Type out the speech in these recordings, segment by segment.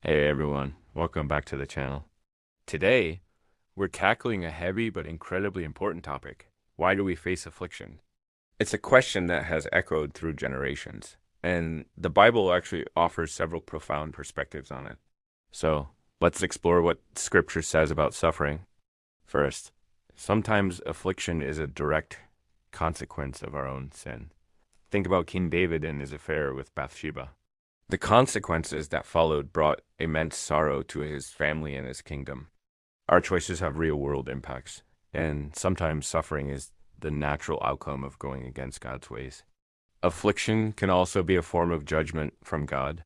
Hey everyone, welcome back to the channel. Today, we're tackling a heavy but incredibly important topic. Why do we face affliction? It's a question that has echoed through generations, and the Bible actually offers several profound perspectives on it. So, let's explore what Scripture says about suffering. First, sometimes affliction is a direct consequence of our own sin. Think about King David and his affair with Bathsheba. The consequences that followed brought immense sorrow to his family and his kingdom. Our choices have real-world impacts, and sometimes suffering is the natural outcome of going against God's ways. Affliction can also be a form of judgment from God.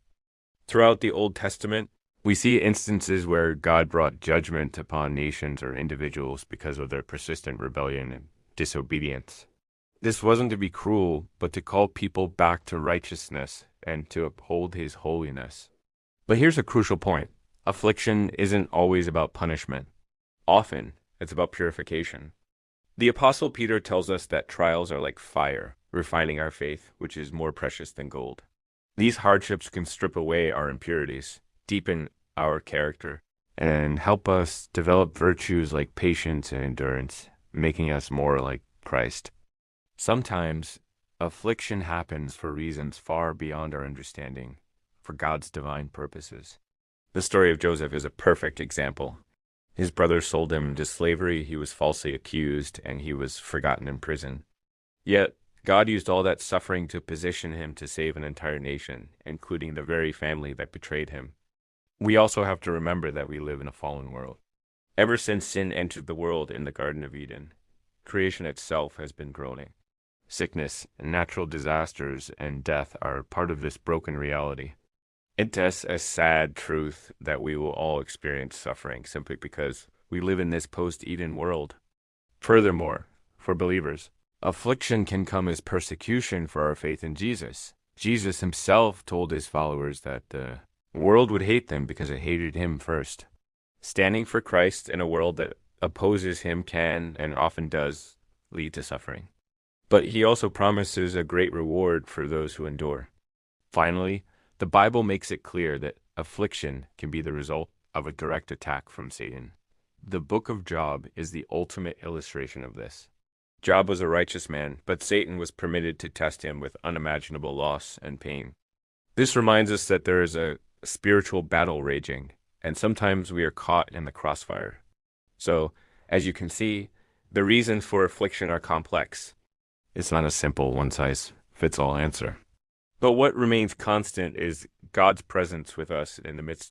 Throughout the Old Testament, we see instances where God brought judgment upon nations or individuals because of their persistent rebellion and disobedience. This wasn't to be cruel, but to call people back to righteousness and to uphold his holiness. But here's a crucial point. Affliction isn't always about punishment. Often, it's about purification. The Apostle Peter tells us that trials are like fire, refining our faith, which is more precious than gold. These hardships can strip away our impurities, deepen our character, and help us develop virtues like patience and endurance, making us more like Christ. Sometimes, affliction happens for reasons far beyond our understanding, for God's divine purposes. The story of Joseph is a perfect example. His brothers sold him into slavery, he was falsely accused, and he was forgotten in prison. Yet, God used all that suffering to position him to save an entire nation, including the very family that betrayed him. We also have to remember that we live in a fallen world. Ever since sin entered the world in the Garden of Eden, creation itself has been groaning. Sickness, natural disasters, and death are part of this broken reality. It's a sad truth that we will all experience suffering simply because we live in this post-Eden world. Furthermore, for believers, affliction can come as persecution for our faith in Jesus. Jesus himself told his followers that the world would hate them because it hated him first. Standing for Christ in a world that opposes him can, and often does, lead to suffering. But he also promises a great reward for those who endure. Finally, the Bible makes it clear that affliction can be the result of a direct attack from Satan. The book of Job is the ultimate illustration of this. Job was a righteous man, but Satan was permitted to test him with unimaginable loss and pain. This reminds us that there is a spiritual battle raging, and sometimes we are caught in the crossfire. So, as you can see, the reasons for affliction are complex. It's not a simple one-size-fits-all answer. But what remains constant is God's presence with us in the midst